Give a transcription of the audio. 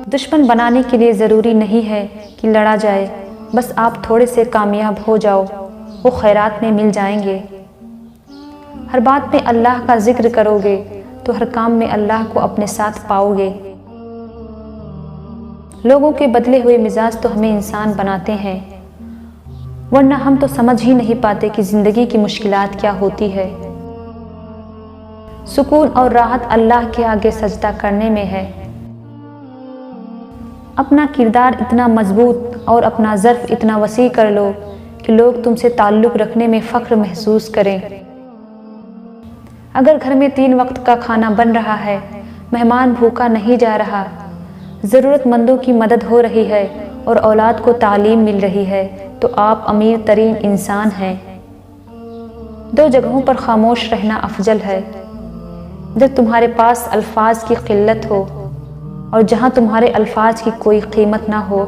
दुश्मन बनाने के लिए ज़रूरी नहीं है कि लड़ा जाए, बस आप थोड़े से कामयाब हो जाओ, वो खैरात में मिल जाएंगे। हर बात में अल्लाह का जिक्र करोगे तो हर काम में अल्लाह को अपने साथ पाओगे। लोगों के बदले हुए मिजाज तो हमें इंसान बनाते हैं, वरना हम तो समझ ही नहीं पाते कि ज़िंदगी की मुश्किलात क्या होती है। सुकून और राहत अल्लाह के आगे सजदा करने में है। अपना किरदार इतना मजबूत और अपना ज़र्फ़ इतना वसी कर लो कि लोग तुमसे ताल्लुक़ रखने में फ़ख्र महसूस करें। अगर घर में 3 वक्त का खाना बन रहा है, मेहमान भूखा नहीं जा रहा, ज़रूरतमंदों की मदद हो रही है और औलाद को तालीम मिल रही है, तो आप अमीर तरीन इंसान हैं। 2 जगहों पर खामोश रहना अफजल है, जब तुम्हारे पास अल्फाज की किल्लत हो और जहाँ तुम्हारे अल्फाज की कोई कीमत ना हो।